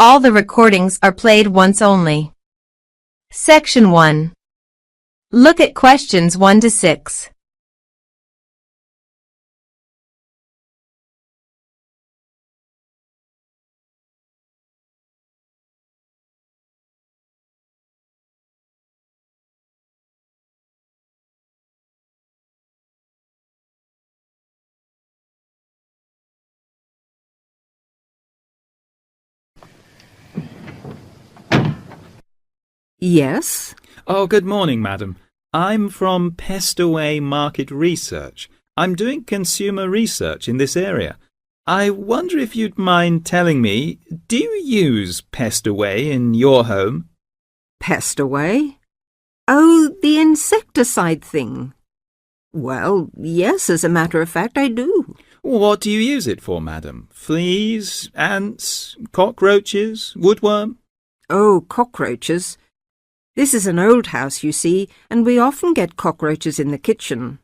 All the recordings are played once only. Section 1. Look at questions 1 to 6. Yes? Oh, good morning, madam. I'm from Pestaway Market Research. I'm doing consumer research in this area. I wonder if you'd mind telling me, do you use Pestaway in your home? Pestaway? Oh, the insecticide thing. Well, yes, as a matter of fact, I do. What do you use it for, madam? Fleas, ants, cockroaches, woodworm? Oh, cockroaches. This is an old house, you see, and we often get cockroaches in the kitchen.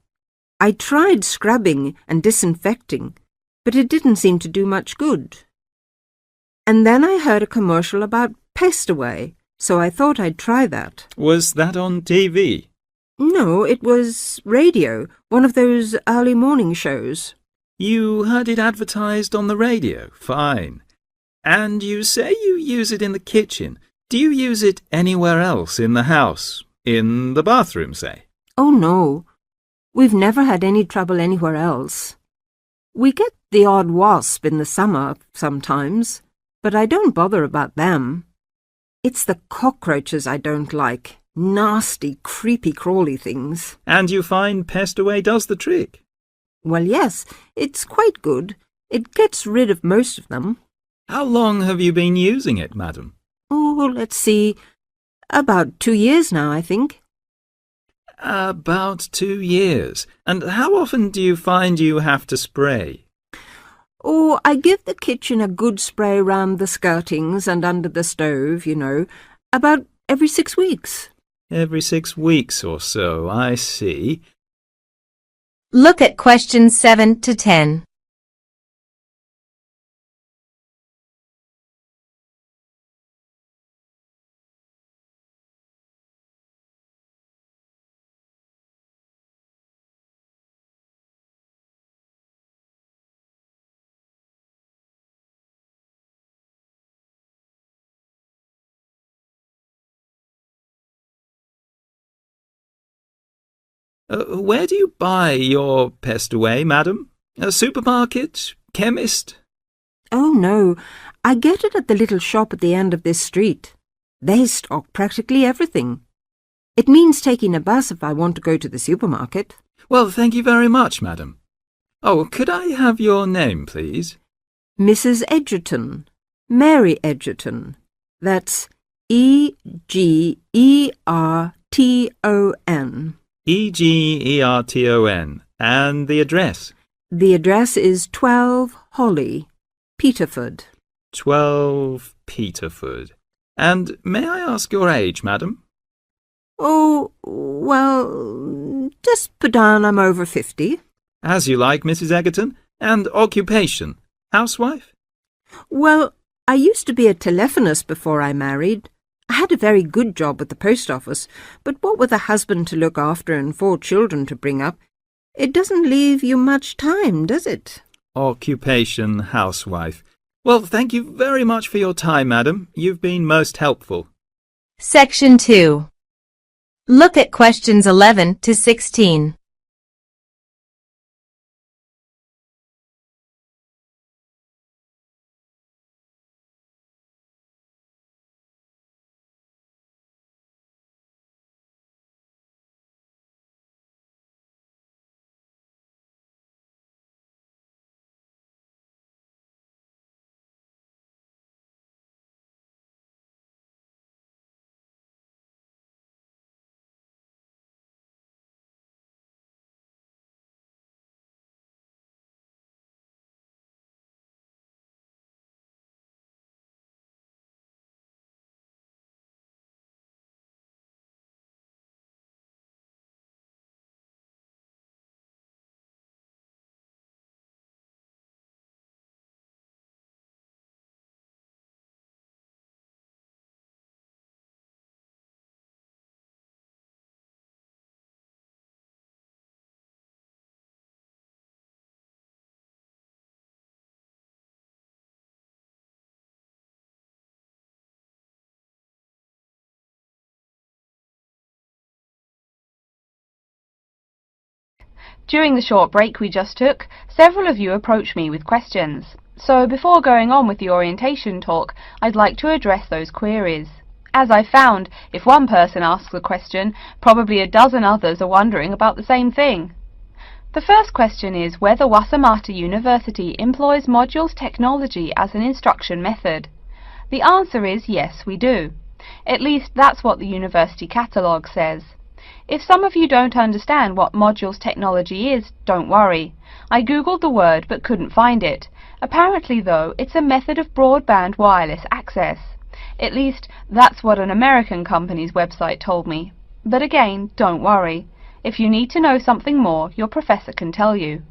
I tried scrubbing and disinfecting, but it didn't seem to do much good. And then I heard a commercial about Pestaway, so I thought I'd try that. Was that on TV? No, it was radio, one of those early morning shows. You heard it advertised on the radio? Fine. And you say you use it in the kitchen. Do you use it anywhere else in the house? In the bathroom, say? Oh, no. We've never had any trouble anywhere else. We get the odd wasp in the summer sometimes, but I don't bother about them. It's the cockroaches I don't like. Nasty, creepy, crawly things. And you find Pestaway does the trick? Well, yes, it's quite good. It gets rid of most of them. How long have you been using it, madam? Oh, let's see. About 2 years now, I think. About 2 years. And how often do you find you have to spray? Oh, I give the kitchen a good spray round the skirtings and under the stove, you know, about every 6 weeks. Every 6 weeks or so, I see. Look at questions 7 to 10. Where do you buy your Pestaway, madam? A supermarket? Chemist? Oh, no, I get it at the little shop at the end of this street. They stock practically everything. It means taking a bus if I want to go to the supermarket. Well, thank you very much, madam. Oh, could I have your name, please? Mrs. Edgerton. Mary Edgerton. That's Egerton. Egerton. And the address? The address is 12 Holly, Peterford. 12 Peterford. And may I ask your age, madam? Oh, well, just put down I'm over 50. As you like, Mrs. Egerton. And occupation? Housewife? Well, I used to be a telephonist before I married. I had a very good job at the post office, but what with a husband to look after and 4 children to bring up, it doesn't leave you much time, does it? Occupation, housewife. Well, thank you very much for your time, madam. You've been most helpful. Section 2. Look at questions 11 to 16. During the short break we just took, several of you approached me with questions. So before going on with the orientation talk, I'd like to address those queries. As I found, if one person asks a question, probably a dozen others are wondering about the same thing. The first question is whether Wasamata University employs modules technology as an instruction method. The answer is yes, we do. At least that's what the university catalogue says. If some of you don't understand what modules technology is, don't worry. I googled the word but couldn't find it. Apparently though, it's a method of broadband wireless access. At least that's what an American company's website told me. But again, don't worry. If you need to know something more, your professor can tell you.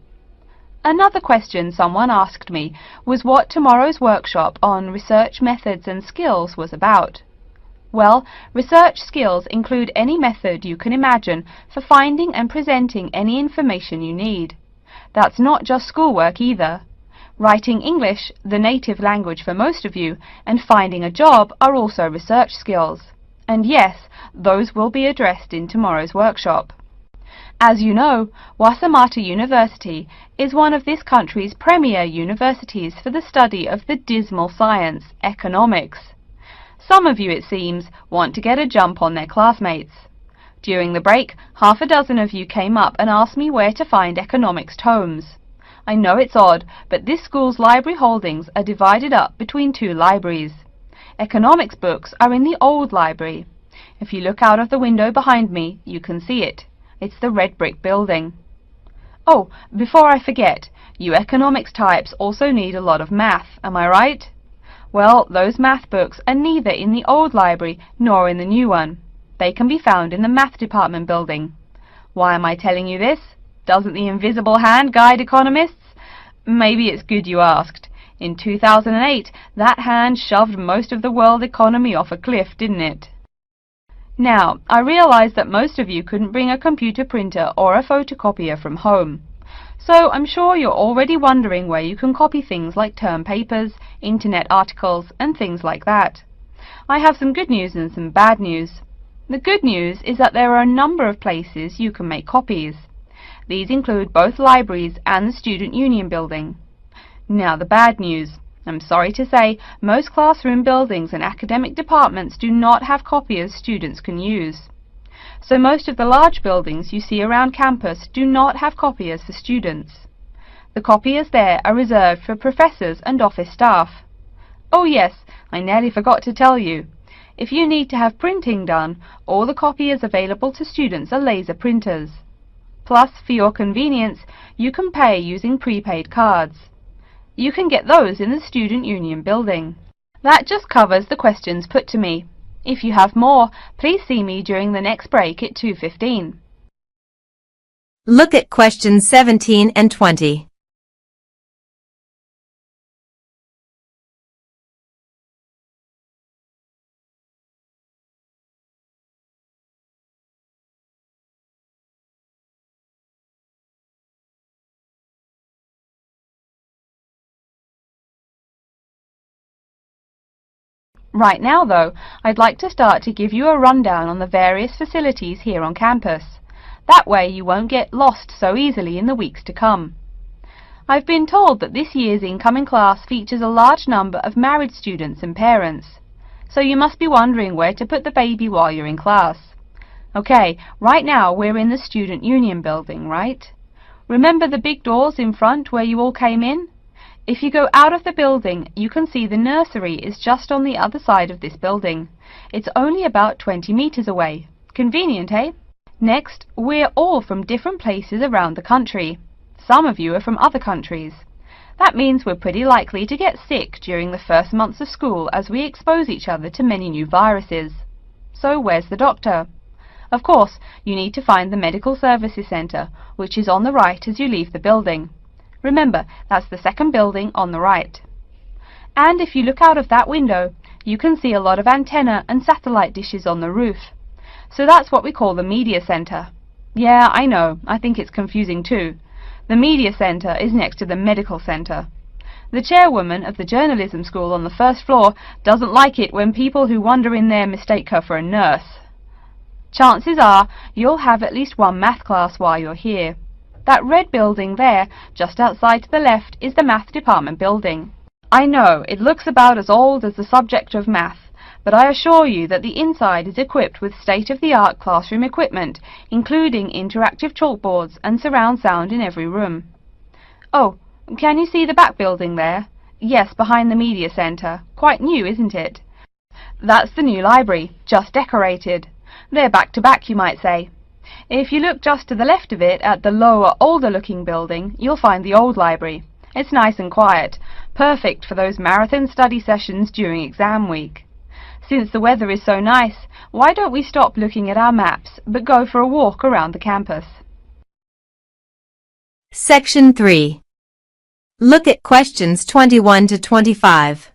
Another question someone asked me was what tomorrow's workshop on research methods and skills was about. Well, research skills include any method you can imagine for finding and presenting any information you need. That's not just schoolwork either. Writing English, the native language for most of you, and finding a job are also research skills. And yes, those will be addressed in tomorrow's workshop. As you know, Wasamata University is one of this country's premier universities for the study of the dismal science, economics. Some of you, it seems, want to get a jump on their classmates. During the break, half a dozen of you came up and asked me where to find economics tomes. I know it's odd, but this school's library holdings are divided up between two libraries. Economics books are in the old library. If you look out of the window behind me, you can see it. It's the red brick building. Oh, before I forget, you economics types also need a lot of math, am I right? Well, those math books are neither in the old library nor in the new one. They can be found in the math department building. Why am I telling you this? Doesn't the invisible hand guide economists? Maybe it's good you asked. In 2008, that hand shoved most of the world economy off a cliff, didn't it? Now, I realize that most of you couldn't bring a computer printer or a photocopier from home. So I'm sure you're already wondering where you can copy things like term papers, internet articles, and things like that. I have some good news and some bad news. The good news is that there are a number of places you can make copies. These include both libraries and the Student Union building. Now the bad news. I'm sorry to say, most classroom buildings and academic departments do not have copiers students can use. So most of the large buildings you see around campus do not have copiers for students. The copiers there are reserved for professors and office staff. Oh yes, I nearly forgot to tell you. If you need to have printing done, all the copiers available to students are laser printers. Plus, for your convenience, you can pay using prepaid cards. You can get those in the Student Union building. That just covers the questions put to me. If you have more, please see me during the next break at 2:15. Look at questions 17 and 20. Right now, though, I'd like to start to give you a rundown on the various facilities here on campus. That way you won't get lost so easily in the weeks to come. I've been told that this year's incoming class features a large number of married students and parents. So you must be wondering where to put the baby while you're in class. Okay, right now we're in the Student Union building, right? Remember the big doors in front where you all came in? If you go out of the building, you can see the nursery is just on the other side of this building. It's only about 20 meters away. Convenient, eh? Next, we're all from different places around the country. Some of you are from other countries. That means we're pretty likely to get sick during the first months of school as we expose each other to many new viruses. So where's the doctor? Of course, you need to find the Medical Services Center, which is on the right as you leave the building. Remember, that's the second building on the right. And if you look out of that window, you can see a lot of antenna and satellite dishes on the roof. So that's what we call the Media Center. Yeah, I know, I think it's confusing too. The Media Center is next to the Medical Center. The chairwoman of the journalism school on the first floor doesn't like it when people who wander in there mistake her for a nurse. Chances are you'll have at least one math class while you're here. That red building there, just outside to the left, is the math department building. I know it looks about as old as the subject of math, but I assure you that the inside is equipped with state-of-the-art classroom equipment, including interactive chalkboards and surround sound in every room. Oh, can you see the back building there? Yes, behind the media center. Quite new, isn't it? That's the new library, just decorated. They're back to back, you might say. If you look just to the left of it at the lower, older-looking building, you'll find the old library. It's nice and quiet, perfect for those marathon study sessions during exam week. Since the weather is so nice, why don't we stop looking at our maps, but go for a walk around the campus? Section 3. Look at questions 21 to 25.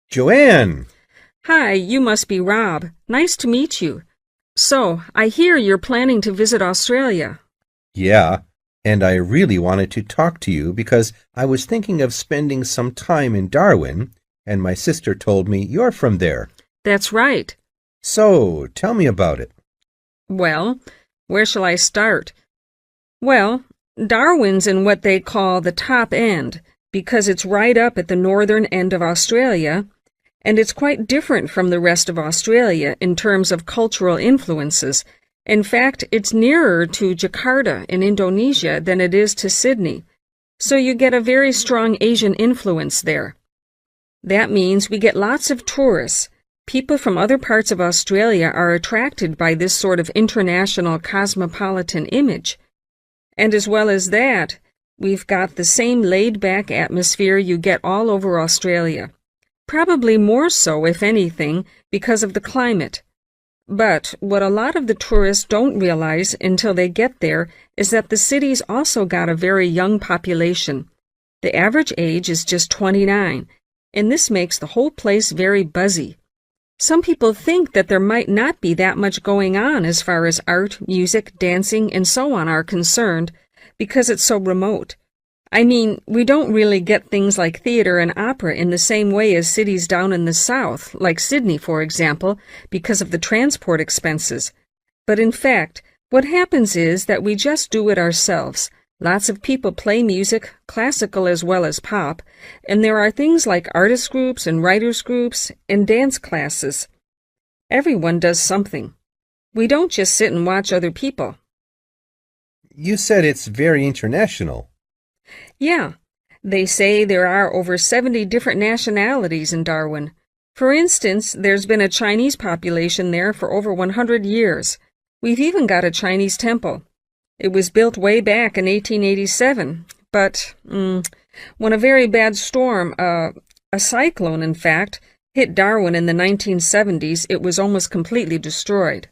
Joanne! Hi, you must be Rob. Nice to meet you. So, I hear you're planning to visit Australia. Yeah, and I really wanted to talk to you because I was thinking of spending some time in Darwin, and my sister told me you're from there. That's right. So, tell me about it. Well, where shall I start? Well, Darwin's in what they call the top end, because it's right up at the northern end of Australia, and it's quite different from the rest of Australia in terms of cultural influences. In fact, it's nearer to Jakarta in Indonesia than it is to Sydney, so you get a very strong Asian influence there. That means we get lots of tourists. People from other parts of Australia are attracted by this sort of international cosmopolitan image. And as well as that, we've got the same laid-back atmosphere you get all over Australia. Probably more so, if anything, because of the climate. But what a lot of the tourists don't realize until they get there is that the city's also got a very young population. The average age is just 29, and this makes the whole place very buzzy. Some people think that there might not be that much going on as far as art, music, dancing, and so on are concerned, because it's so remote. I mean, we don't really get things like theater and opera in the same way as cities down in the south, like Sydney, for example, because of the transport expenses. But in fact, what happens is that we just do it ourselves. Lots of people play music, classical as well as pop, and there are things like artist groups and writers groups and dance classes. Everyone does something. We don't just sit and watch other people. You said it's very international. Yeah, they say there are over 70 different nationalities in Darwin. For instance, there's been a Chinese population there for over 100 years. We've even got a Chinese temple. It was built way back in 1887, but when a very bad storm, a cyclone in fact, hit Darwin in the 1970s, it was almost completely destroyed.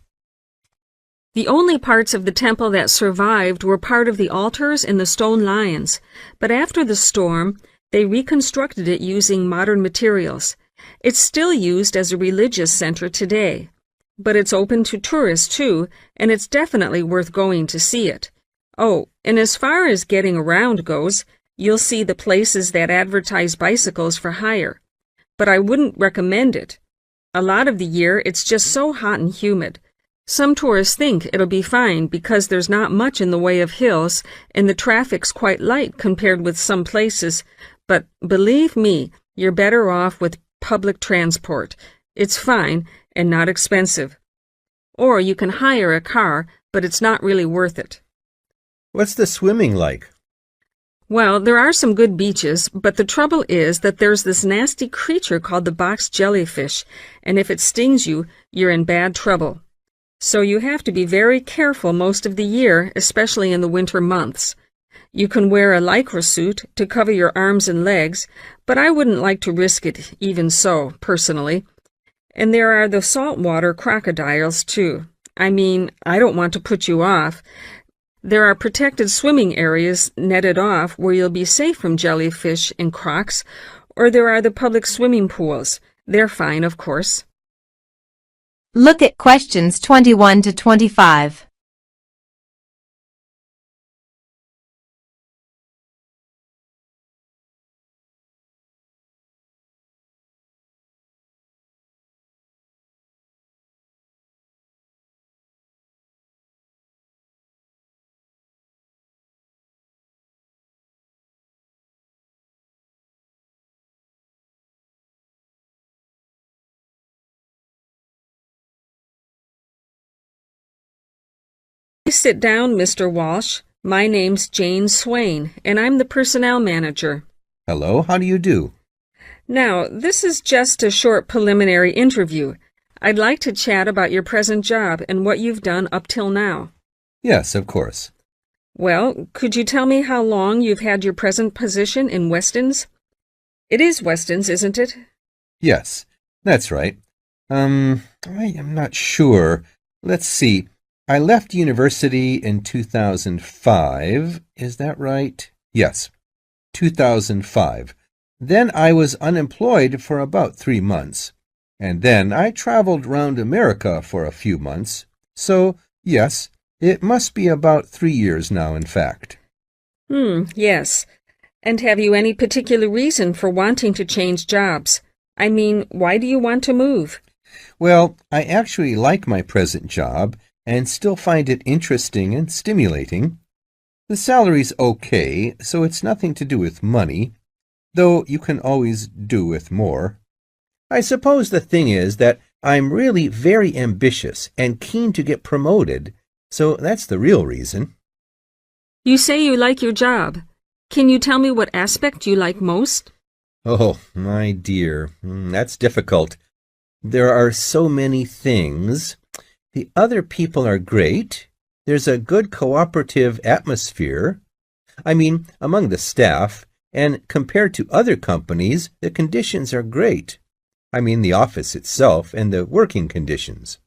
The only parts of the temple that survived were part of the altars and the stone lions, but after the storm, they reconstructed it using modern materials. It's still used as a religious center today, but it's open to tourists too, and it's definitely worth going to see it. Oh, and as far as getting around goes, you'll see the places that advertise bicycles for hire, but I wouldn't recommend it. A lot of the year, it's just so hot and humid. Some tourists think it'll be fine because there's not much in the way of hills and the traffic's quite light compared with some places, but believe me, you're better off with public transport. It's fine and not expensive. Or you can hire a car, but it's not really worth it. What's the swimming like? Well, there are some good beaches, but the trouble is that there's this nasty creature called the box jellyfish, and if it stings you, you're in bad trouble. So you have to be very careful most of the year, especially in the winter months. You can wear a lycra suit to cover your arms and legs, but I wouldn't like to risk it even so, personally. And there are the saltwater crocodiles, too. I mean, I don't want to put you off, There are protected swimming areas netted off where you'll be safe from jellyfish and crocs, or there are the public swimming pools. They're fine, of course. Look at questions 21 to 25. Please sit down, Mr. Walsh. My name's Jane Swain, and I'm the personnel manager. Hello, how do you do? Now, this is just a short preliminary interview. I'd like to chat about your present job and what you've done up till now. Yes, of course. Well, could you tell me how long you've had your present position in Weston's? It is Weston's, isn't it? Yes, that's right. I am not sure. Let's see. I left university in 2005. Is that right? Yes, 2005. Then I was unemployed for about 3 months. And then I traveled round America for a few months. So, yes, it must be about 3 years now, in fact. Yes. And have you any particular reason for wanting to change jobs? I mean, why do you want to move? Well, I actually like my present job and still find it interesting and stimulating. The salary's okay, so it's nothing to do with money, though you can always do with more. I suppose the thing is that I'm really very ambitious and keen to get promoted, so that's the real reason. You say you like your job. Can you tell me what aspect you like most? Oh, my dear, that's difficult. There are so many things. The other people are great. There's a good cooperative atmosphere. I mean, among the staff, and compared to other companies, the conditions are great. I mean, the office itself and the working conditions.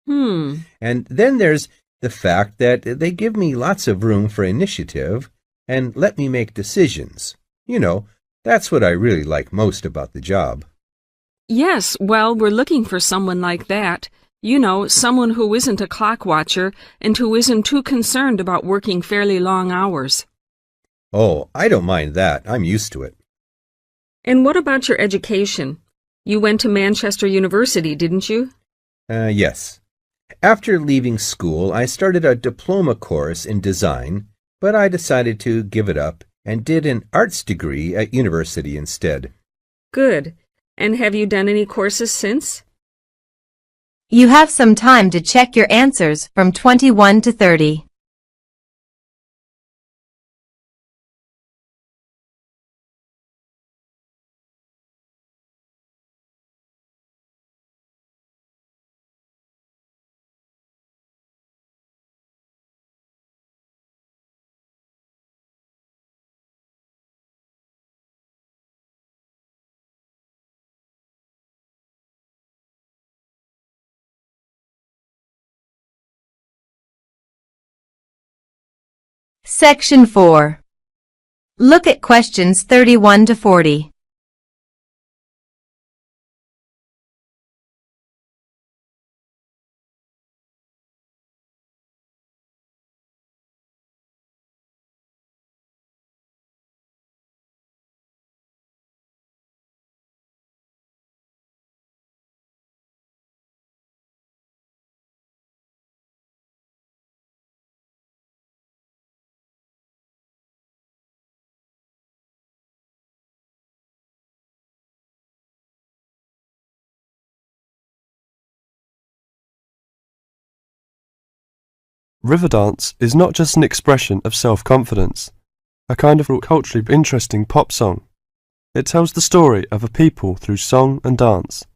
And then there's the fact that they give me lots of room for initiative and let me make decisions. You know, that's what I really like most about the job. Yes, well, we're looking for someone like that. You know, someone who isn't a clock watcher and who isn't too concerned about working fairly long hours. Oh, I don't mind that. I'm used to it. And what about your education? You went to Manchester University, didn't you? Yes. After leaving school, I started a diploma course in design, but I decided to give it up and did an arts degree at university instead. Good. And have you done any courses since? You have some time to check your answers from 21 to 30. Section 4. Look at questions 31 to 40. Riverdance is not just an expression of self-confidence, a kind of culturally interesting pop song. It tells the story of a people through song and dance.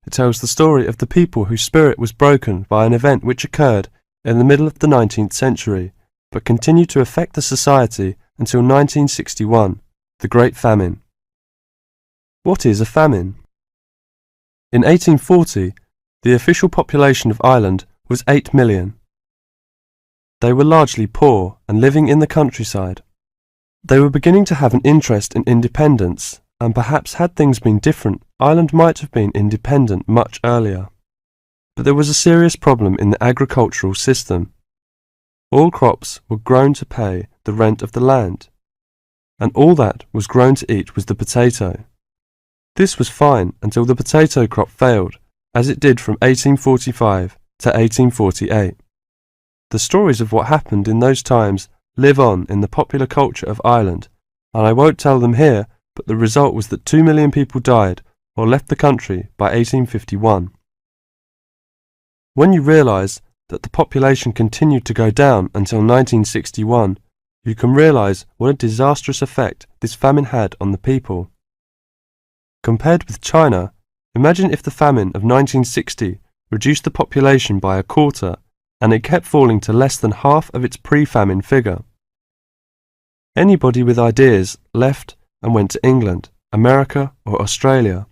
It tells the story of the people whose spirit was broken by an event which occurred in the middle of the 19th century, but continued to affect the society until 1961, the Great Famine. What is a famine? In 1840, the official population of Ireland was 8 million. They were largely poor and living in the countryside. They were beginning to have an interest in independence, and perhaps had things been different, Ireland might have been independent much earlier. But there was a serious problem in the agricultural system. All crops were grown to pay the rent of the land, and all that was grown to eat was the potato. This was fine until the potato crop failed, as it did from 1845 to 1848. The stories of what happened in those times live on in the popular culture of Ireland, and I won't tell them here, but the result was that 2 million people died or left the country by 1851. When you realise that the population continued to go down until 1961, you can realise what a disastrous effect this famine had on the people. Compared with China, imagine if the famine of 1960 reduced the population by a quarter and it kept falling to less than half of its pre-famine figure. Anybody with ideas left and went to England, America or Australia.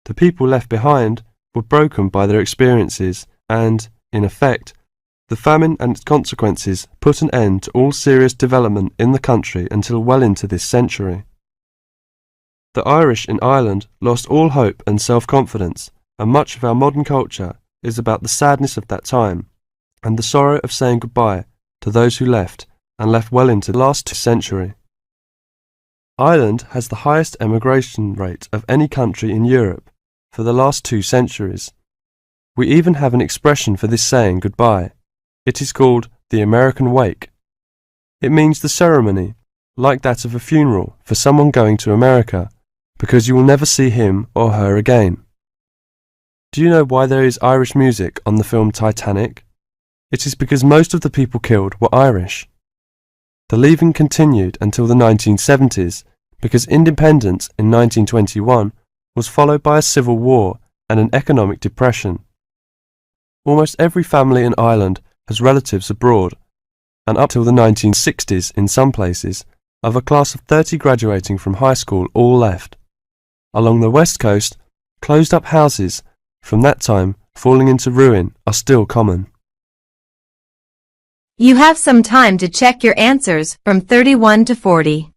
The people left behind were broken by their experiences and, in effect, the famine and its consequences put an end to all serious development in the country until well into this century. The Irish in Ireland lost all hope and self-confidence, and much of our modern culture is about the sadness of that time and the sorrow of saying goodbye to those who left and left well into the last century. Ireland has the highest emigration rate of any country in Europe for the last 2 centuries. We even have an expression for this saying goodbye. It is called the American wake. It means the ceremony, like that of a funeral for someone going to America, because you will never see him or her again. Do you know why there is Irish music on the film Titanic? It is because most of the people killed were Irish. The leaving continued until the 1970s because independence in 1921 was followed by a civil war and an economic depression. Almost every family in Ireland has relatives abroad, and up till the 1960s in some places, of a class of 30 graduating from high school all left. Along the west coast, closed-up houses from that time falling into ruin are still common. You have some time to check your answers from 31 to 40.